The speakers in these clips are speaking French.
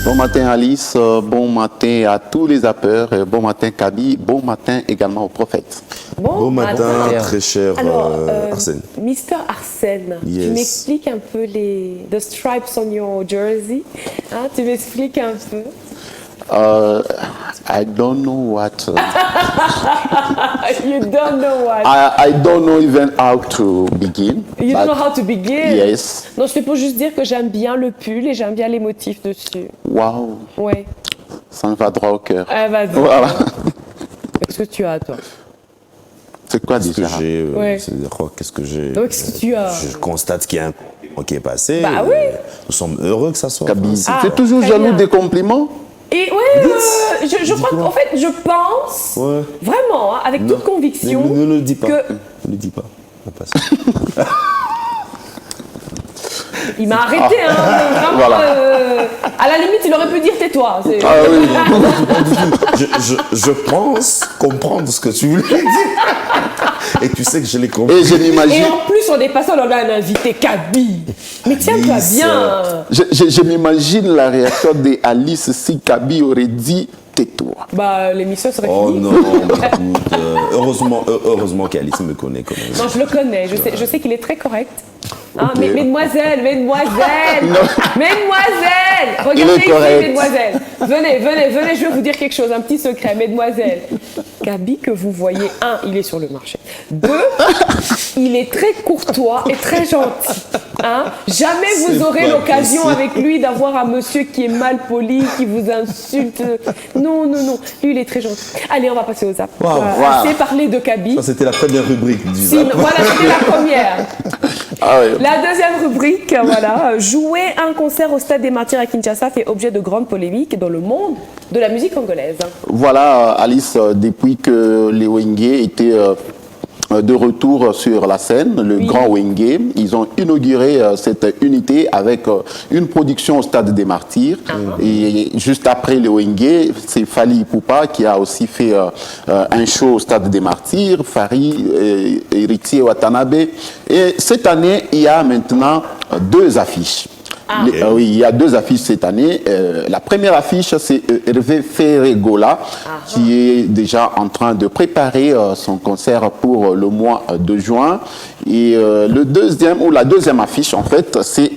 Bon matin Alice, bon matin à tous les zappeurs, bon matin Kaby, bon matin également au prophète. Bon matin, très cher Arsène. Mister Arsène, Yes. tu m'expliques un peu the stripes on your jersey, hein, tu m'expliques un peu. I don't know what. You don't know what. I don't know even how to begin. You don't know how to begin. Yes. Non, je te peux juste dire que j'aime bien le pull et j'aime bien les motifs dessus. Wow, Ouais. ça me va droit au cœur. Vas-y. Voilà. Qu'est-ce que tu as, toi? C'est quoi Qu'est-ce que déjà? j'ai Ouais. Qu'est-ce que j'ai Donc, qu'est-ce que tu as? Je constate qu'il y a un moment qui est passé. Bah oui. Nous sommes heureux que ça soit. Kaby, Ah, tu es toujours très jaloux bien. des compliments? Et ouais, je crois qu'en fait, je pense, Ouais. vraiment, hein, avec toute conviction, Ne le dis pas. que Ne le dis pas. On passe. il m'a arrêté, hein, vraiment, Voilà. à la limite, il aurait pu dire tais-toi. C'est- Ah oui. Je pense comprendre ce que tu voulais dire. Et tu sais que je l'ai compris. Et je Et m'imagine, en plus, on est passé, on a un invité Kaby. Mais tiens-toi Alice, bien. je m'imagine la réaction d'Alice si Kaby aurait dit tais-toi. Bah, l'émission serait Oh finie. non, mais écoute, heureusement qu'Alice me connaît quand même. Non, je le connais, je sais qu'il est très correct. Hein, Ok. mesdemoiselles, Non. mesdemoiselles, Il est regardez ici, correct. mesdemoiselles. Venez, je vais vous dire quelque chose, un petit secret, mesdemoiselles. Kaby que vous voyez, il est sur le marché. 2, il est très courtois et très gentil. Hein. Jamais vous C'est aurez pas l'occasion possible. avec lui d'avoir un monsieur qui est mal poli, qui vous insulte. Non. Lui, il est très gentil. Allez, on va passer au zap. Wow. Assez parlé de Kaby. Ça, c'était la première rubrique du Sinon, Zap. voilà, c'était la première. Ah oui. La deuxième rubrique, voilà. Jouer un concert au Stade des Martyrs à Kinshasa fait objet de grandes polémiques dans le monde de la musique congolaise. Voilà Alice, depuis que les Wenge étaient de retour sur la scène, le Grand Wenge, ils ont inauguré cette unité avec une production au Stade des Martyrs. Et juste après les Wenge, c'est Fally Ipupa qui a aussi fait un show au Stade des Martyrs, Fari, Héritier Watanabe. Et cette année, il y a maintenant 2 affiches. Oui, il y a 2 affiches cette année. La première affiche, c'est Hervé Ferregola, qui est déjà en train de préparer son concert pour le mois de juin. Et la deuxième affiche, en fait, c'est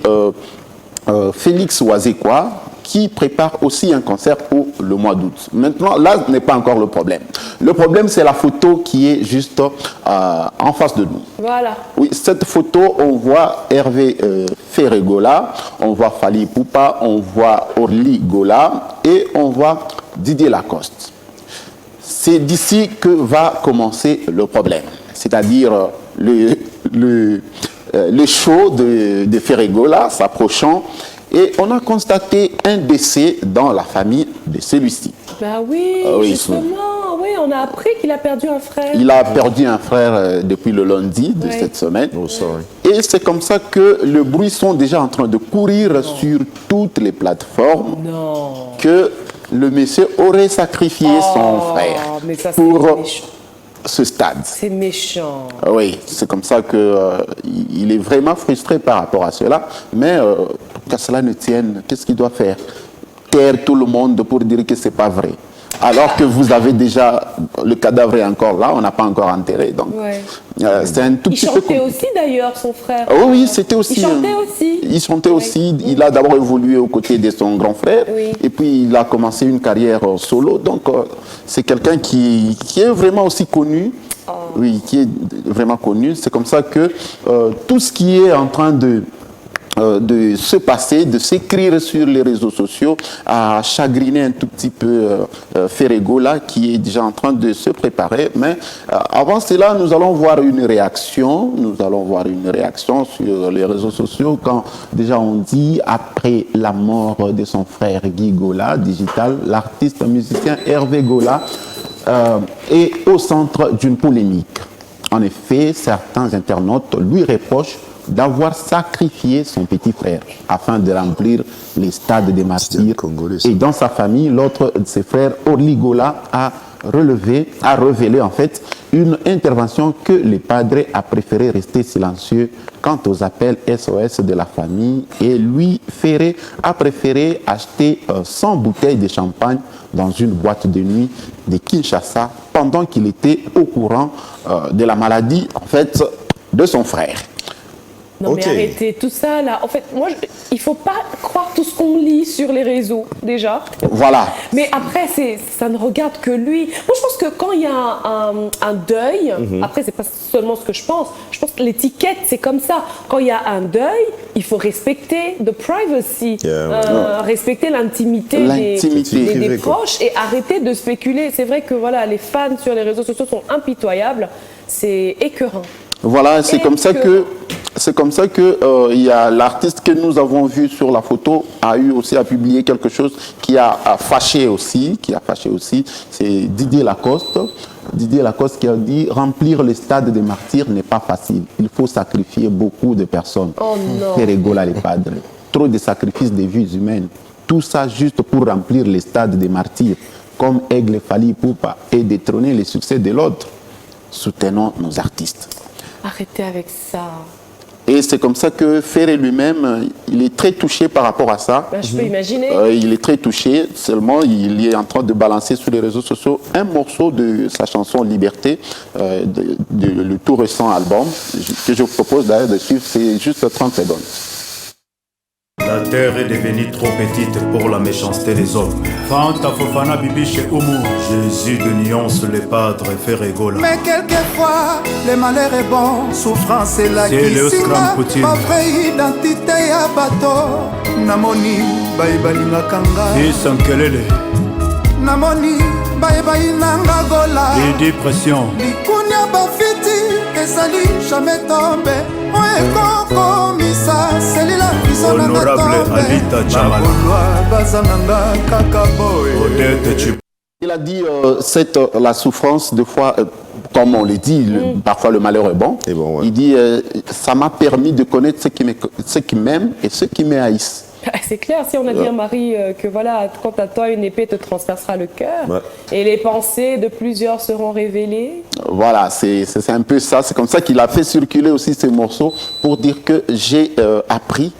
Félix Wazekwa, qui prépare aussi un concert pour le mois d'août. Maintenant, là, ce n'est pas encore le problème. Le problème, c'est la photo qui est juste en face de nous. Voilà. Oui, cette photo, on voit Hervé Ferregola, on voit Fally Ipupa, on voit Orly Gola et on voit Didier Lacoste. C'est d'ici que va commencer le problème, c'est-à-dire le show de Ferregola s'approchant et on a constaté un décès dans la famille de celui-ci. Bah oui, Oui, justement. Oui, on a appris qu'il a perdu un frère. Il a perdu un frère depuis le lundi de Ouais. cette semaine. Oh, sorry. Et c'est comme ça que le bruit sont déjà en train de courir sur toutes les plateformes Non. que le monsieur aurait sacrifié son frère mais ça, c'est pour méchant. ce stade. C'est méchant. Oui, c'est comme ça que il est vraiment frustré par rapport à cela. Mais qu'à cela ne tienne, qu'est-ce qu'il doit faire? Taire tout le monde pour dire que c'est pas vrai. Alors que vous avez déjà, le cadavre est encore là, on n'a pas encore enterré. Donc, Ouais. c'est un tout Il petit peu chantait compliqué. aussi d'ailleurs, son frère. Oh oui, c'était aussi. Il chantait aussi. Il chantait aussi. Il a d'abord évolué aux côtés de son grand frère. Oui. Et puis, il a commencé une carrière solo. Donc, c'est quelqu'un qui est vraiment aussi connu. Oui, qui est vraiment connu. C'est comme ça que tout ce qui est en train de se passer, de s'écrire sur les réseaux sociaux, a chagriné un tout petit peu Ferregola qui est déjà en train de se préparer. Mais avant cela, nous allons voir une réaction. Nous allons voir une réaction sur les réseaux sociaux quand déjà on dit après la mort de son frère Guy Gola, digital, l'artiste musicien Hervé Gola est au centre d'une polémique. En effet, certains internautes lui reprochent d'avoir sacrifié son petit frère afin de remplir les stades des martyrs. congolais, ça. Et dans sa famille, l'autre de ses frères, Orly Gola, a a révélé en fait une intervention que le padre a préféré rester silencieux quant aux appels SOS de la famille et lui, Ferré, a préféré acheter 100 bouteilles de champagne dans une boîte de nuit de Kinshasa pendant qu'il était au courant de la maladie en fait de son frère. Non mais arrêtez tout ça là. En fait, moi, il faut pas croire tout ce qu'on lit sur les réseaux déjà. Voilà. Mais après, ça ne regarde que lui. Moi, je pense que quand il y a un deuil, après, c'est pas seulement ce que je pense que l'étiquette, c'est comme ça. Quand il y a un deuil, il faut respecter the privacy, respecter l'intimité des proches et arrêter de spéculer. C'est vrai que voilà, les fans sur les réseaux sociaux sont impitoyables. C'est écœurant. Voilà, c'est comme ça que il y a l'artiste que nous avons vu sur la photo a eu aussi à publier quelque chose qui a fâché aussi, c'est Didier Lacoste. Didier Lacoste qui a dit remplir le stade des martyrs n'est pas facile. Il faut sacrifier beaucoup de personnes. Oh non. Ferregola les padres. Trop de sacrifices de vies humaines. Tout ça juste pour remplir le stade des martyrs, comme Aigle Fali Poupa et détrôner les succès de l'autre. Soutenons nos artistes. Arrêtez avec ça. Et c'est comme ça que Ferré lui-même, il est très touché par rapport à ça. Ben, je peux imaginer. Il est très touché, seulement il est en train de balancer sur les réseaux sociaux un morceau de sa chanson Liberté, le tout récent album, que je vous propose d'ailleurs de suivre, c'est juste 30 secondes. La terre est devenue trop petite pour la méchanceté des hommes. Fanta Fofana Bibiche Oumou, Jésus de nuance, les padres et Ferregola. Mais quelquefois, le malheur est bon, souffrance est la Kisima, ma vraie identité à bateau. Namoni, baïbalinga kanga. Fils Ankelele. Namoni, baïbalinga gola. Les dépressions. Likunya bafiti, ezali jamais tombé. Honorable Alita Chamala. Il a dit la souffrance, de fois, comme on le dit, parfois le malheur est bon. Ouais. Il dit ça m'a permis de connaître ceux qui m'aiment et ceux qui me haïssent. C'est clair, si on a dit à Marie que voilà, quand à toi une épée te transpercera le cœur et les pensées de plusieurs seront révélées. Voilà, c'est un peu ça. C'est comme ça qu'il a fait circuler aussi ces morceaux pour dire que j'ai appris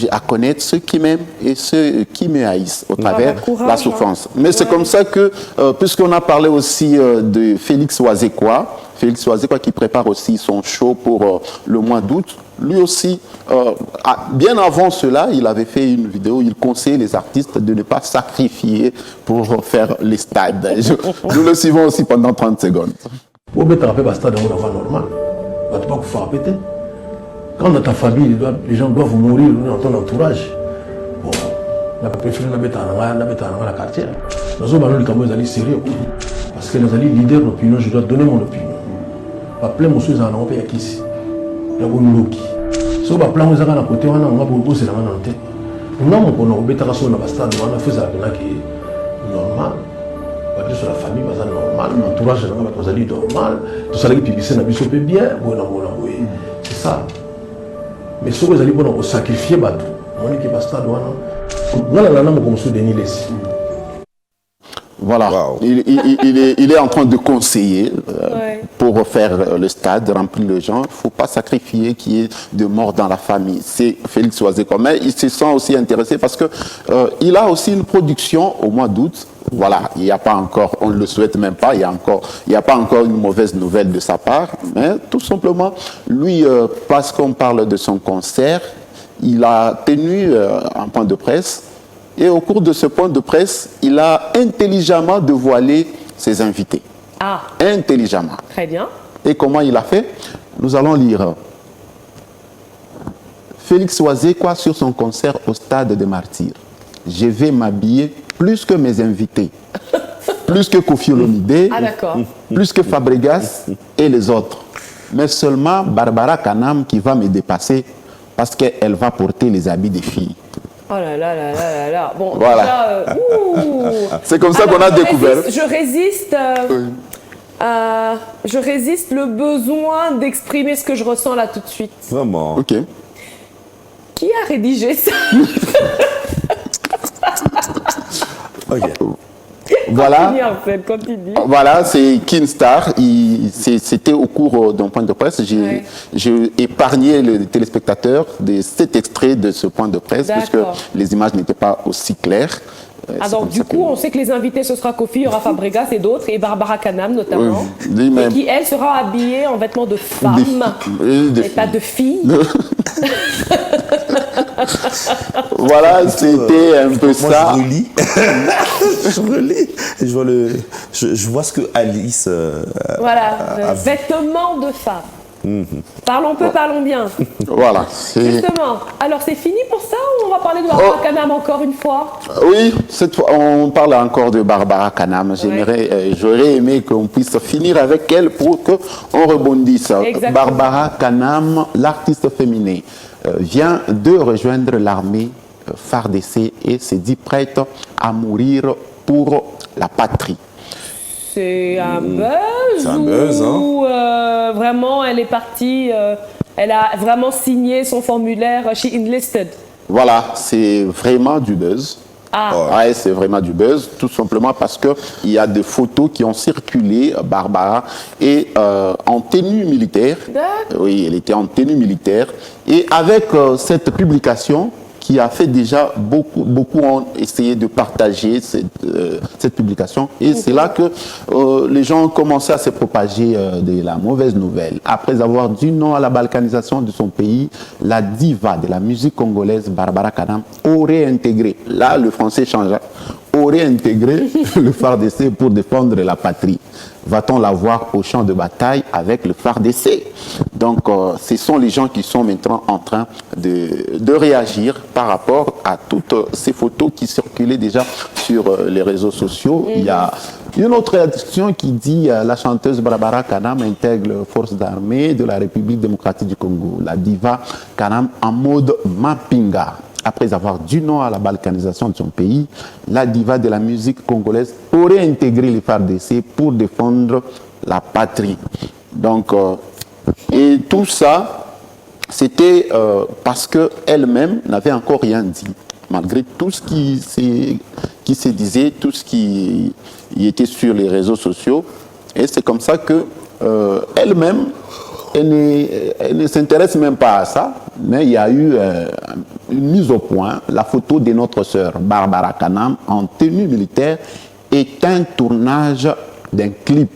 à connaître ceux qui m'aiment et ceux qui me haïssent au travers de la souffrance. Mais c'est comme ça que, puisqu'on a parlé aussi de Félix Wazekwa qui prépare aussi son show pour le mois d'août. Lui aussi, bien avant cela, il avait fait une vidéo, il conseillait les artistes de ne pas sacrifier pour faire les stades. Nous le suivons aussi pendant 30 secondes. Quand dans ta famille, les gens doivent mourir dans ton entourage. Bon, on a préféré la mettre dans la quartier. Nous sommes sérieux parce que nous sommes leaders d'opinion, je dois donner mon opinion. Pas plein de choses à l'envers ici. Il y a un loki. Si on a plein de choses à côté, on a beaucoup de choses à l'envers. On a beaucoup de choses à stade, on a fait ça normal. Sur la famille, c'est normal. L'entourage, c'est normal. Tout ça, c'est bien. C'est ça. Mais si vous allez sacrifier, on est qui va stade. On a comme ça, Denis Lessi. Voilà, wow. il est en train de conseiller pour faire le stade, remplir les gens. Il ne faut pas sacrifier qu'il y ait de morts dans la famille. C'est Félix Wazekwa. Mais il se sent aussi intéressé parce qu'il a aussi une production au mois d'août. Voilà, il n'y a pas encore, on ne le souhaite même pas, il n'y a pas encore une mauvaise nouvelle de sa part. Mais tout simplement, lui, parce qu'on parle de son concert, il a tenu un point de presse. Et au cours de ce point de presse, il a intelligemment dévoilé ses invités. Ah. Intelligemment. Très bien. Et comment il a fait? Nous allons lire. Félix Wazekwa sur son concert au Stade des Martyrs. Je vais m'habiller plus que mes invités. Plus que Koffi Olomide. Ah, d'accord. Plus que Fabregas et les autres. Mais seulement Barbara Kanam qui va me dépasser parce qu'elle va porter les habits des filles. Oh là là là là là là. Bon, voilà. Déjà, c'est comme ça qu'on a découvert. Je résiste le besoin d'exprimer ce que je ressens là tout de suite. Vraiment. Ok. Qui a rédigé ça? Ok. Voilà. Continue, Arsène, continue. Voilà, c'est Kinstar. C'était au cours d'un point de presse. J'ai épargné les téléspectateurs de cet extrait de ce point de presse, puisque les images n'étaient pas aussi claires. Donc du coup, on sait que les invités, ce sera Kofi, il y aura Fabregas et d'autres, et Barbara Kanam notamment, et qui, elle, sera habillée en vêtements de femme, et pas de fille. Voilà, c'était un peu ça. Je relis. Je relis. Je vois ce que Alice Voilà, vêtements de femme. Parlons peu, parlons bien. Voilà. Justement. Alors, c'est fini pour ça ou on va parler de Barbara Kanam encore une fois? Oui, cette fois, on parle encore de Barbara Kanam. J'aurais aimé qu'on puisse finir avec elle pour qu'on rebondisse. Exactement. Barbara Kanam, l'artiste féminin, vient de rejoindre l'armée FARDC et s'est dit prête à mourir pour la patrie. C'est un buzz, c'est un buzz, ou vraiment elle est partie, elle a vraiment signé son formulaire She Enlisted? Voilà, c'est vraiment du buzz. Ouais, c'est vraiment du buzz, tout simplement parce qu'il y a des photos qui ont circulé, Barbara, et en tenue militaire. Oui, elle était en tenue militaire. Et avec cette publication, qui a fait déjà beaucoup ont essayé de partager cette publication. Et c'est là que les gens ont commencé à se propager de la mauvaise nouvelle. Après avoir dit non à la balkanisation de son pays, la diva de la musique congolaise, Barbara Kanam, aurait intégré, là le français change, aurait intégré le FARDC pour défendre la patrie. Va-t-on la voir au champ de bataille avec le FARDC? Donc, ce sont les gens qui sont maintenant en train de réagir par rapport à toutes ces photos qui circulaient déjà sur les réseaux sociaux. Il y a une autre réaction qui dit la chanteuse Barbara Kanam intègre les forces d'armée de la République démocratique du Congo. La diva Kanam en mode Mapinga. Après avoir dit non à la balkanisation de son pays, la diva de la musique congolaise aurait intégré les FARDC pour défendre la patrie. Donc, et tout ça, c'était parce qu'elle-même n'avait encore rien dit, malgré tout ce qui se disait, tout ce qui était sur les réseaux sociaux. Et c'est comme ça que elle-même, elle ne s'intéresse même pas à ça, mais il y a eu une mise au point. La photo de notre sœur Barbara Kanam en tenue militaire est un tournage d'un clip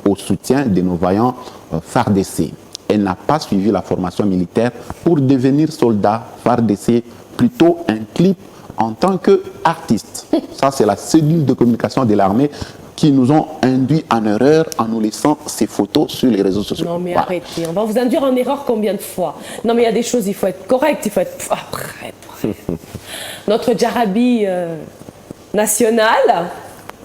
au soutien de nos vaillants FARDC. Elle n'a pas suivi la formation militaire pour devenir soldat FARDC, plutôt un clip en tant qu'artiste. Ça, c'est la cellule de communication de l'armée qui nous ont induit en erreur en nous laissant ces photos sur les réseaux sociaux. Non mais arrêtez, on va vous induire en erreur combien de fois? Non mais il y a des choses, il faut être correct, il faut être... Après. Notre Djarabi national,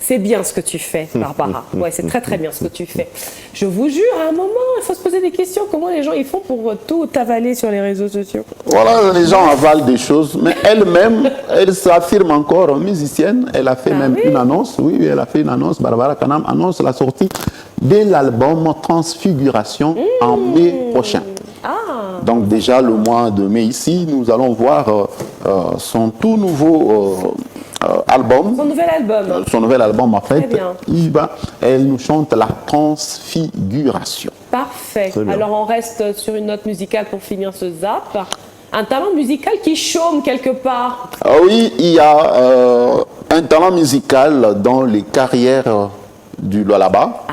c'est bien ce que tu fais, Barbara. Ouais, c'est très très bien ce que tu fais. Je vous jure, à un moment, il faut se poser des questions. Comment les gens ils font pour tout avaler sur les réseaux sociaux? Voilà, les gens avalent des choses, mais elle-même, elle s'affirme encore musicienne. Elle a fait une annonce. Oui, elle a fait une annonce. Barbara Kanam annonce la sortie de l'album Transfiguration en mai prochain. Donc déjà le mois de mai ici, nous allons voir son tout nouveau album. Son nouvel album. Son nouvel album, en fait. Elle nous chante la Transfiguration. Parfait. Alors on reste sur une note musicale pour finir ce zap. Un talent musical qui chôme quelque part. Oui, il y a un talent musical dans les carrières du Lualaba.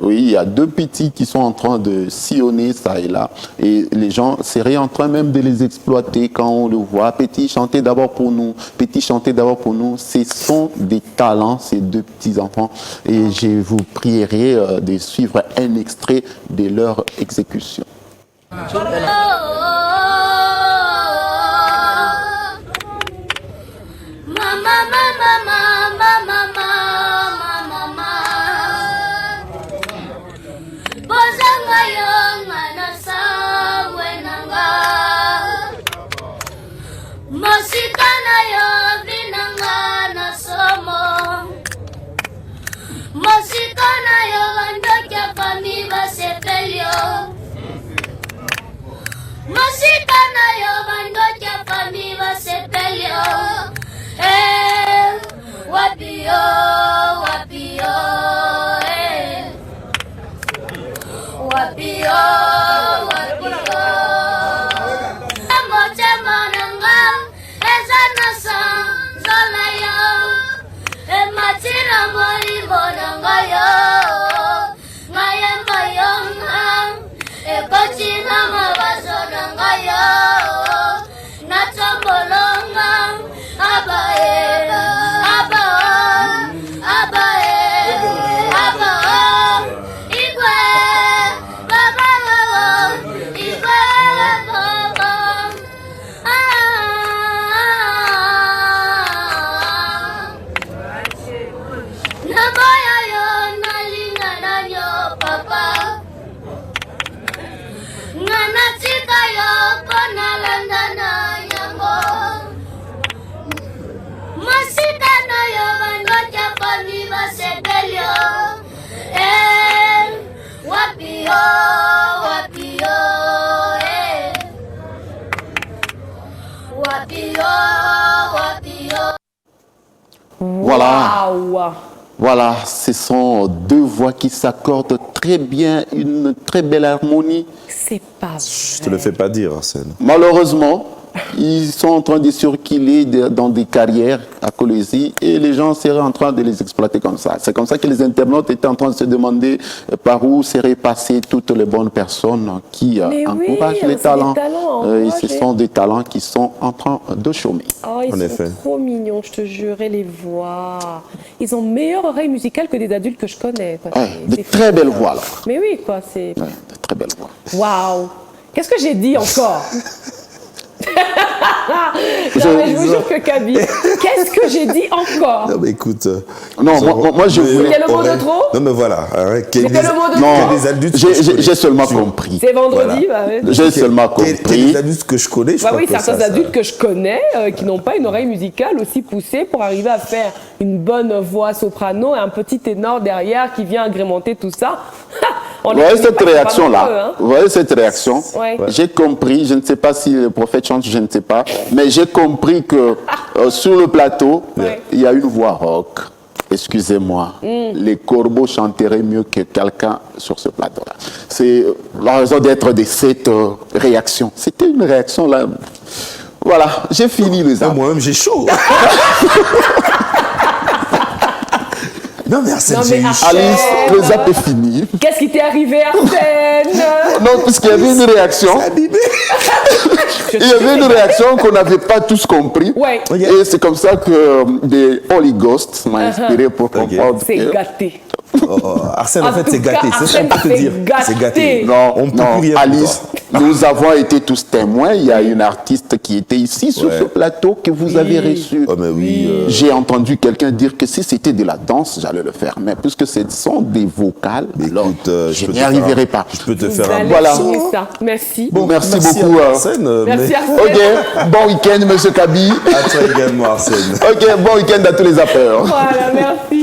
Oui, il y a deux petits qui sont en train de sillonner ça et là. Et les gens seraient en train même de les exploiter quand on le voit. Petit, chantez d'abord pour nous. Petit, chantez d'abord pour nous. Ce sont des talents, ces deux petits-enfants. Et je vous prierai de suivre un extrait de leur exécution. Ma Voilà. Waouh. Voilà, ce sont deux voix qui s'accordent très bien, une très belle harmonie. C'est pas Je te vrai. le fais pas dire, Arsène. Malheureusement, ils sont en train de circuler dans des carrières à Kolwezi et les gens seraient en train de les exploiter comme ça. C'est comme ça que les internautes étaient en train de se demander par où seraient passées toutes les bonnes personnes qui Mais oui, encouragent c'est les des talents. talents à Et ce encourager. sont des talents qui sont en train de chômer. Oh, ils En sont effet. trop mignons, je te jure, et les voix. Ils ont meilleure oreille musicale que des adultes que je connais. Quoi. Ouais, C'est de fou, très belles ça. voix là. Mais oui, quoi, c'est... Ouais, de très belles voix. Waouh. Qu'est-ce que j'ai dit encore? Non, mais je vous jure que Kaby, qu'est-ce que j'ai dit encore? Non, mais écoute. Non, moi, je voulais... C'était le mot de trop? Non, mais voilà. Hein, C'était le mot de Non, trop? que des adultes. j'ai seulement compris. C'est vendredi, bah ouais. J'ai seulement Qu'il y ait compris. des adultes que je connais, je Bah crois oui, que certains ça- adultes que je connais qui n'ont pas une oreille musicale aussi poussée pour arriver à faire une bonne voix soprano et un petit ténor derrière qui vient agrémenter tout ça. On Vous les voyez connaît cette pas, c'est pas réaction-là, nombreux, hein. vous voyez cette réaction. Ouais. J'ai compris, je ne sais pas si le prophète chante, je ne sais pas, mais j'ai compris que sur le plateau, Ouais. il y a une voix rock. Excusez-moi, les corbeaux chanteraient mieux que quelqu'un sur ce plateau-là. C'est la raison d'être de cette réaction. C'était une réaction là. Voilà, j'ai fini les Ah, amis. moi-même, j'ai chaud. Non, mais Arsène, Non, j'ai mais eu chaud. Alice, le zap est fini. Qu'est-ce qui t'est arrivé, Arsène? Non, puisqu'il y avait une réaction. Abîmé. Il y avait une réaction qu'on n'avait pas tous compris. Ouais. Et c'est comme ça que des Holy Ghost m'a inspiré pour comprendre. C'est que- gâté. Arsène, en En fait, tout c'est gâté. cas, C'est ça qu'on peut Arsène, te dire. c'est C'est gâté. gâté. Non, On ne peut non, plus rien pour Alice, toi. nous avons été tous témoins. Il y a une artiste qui était ici sur Ouais. ce plateau que vous avez reçu. Oh, mais oui. J'ai entendu quelqu'un dire que si c'était de la danse, j'allais le faire. Mais puisque ce sont des vocales, Mais alors, écoute, je peux n'y te faire arriverai un- pas. Je peux te Vous faire un allez Voilà. signer ça. Merci. Bon, merci Merci beaucoup. à Arsène. Merci, Arsène. Ok, bon week-end, monsieur Kaby. À toi également, Arsène. Ok, bon week-end à tous les appeurs. Voilà, merci.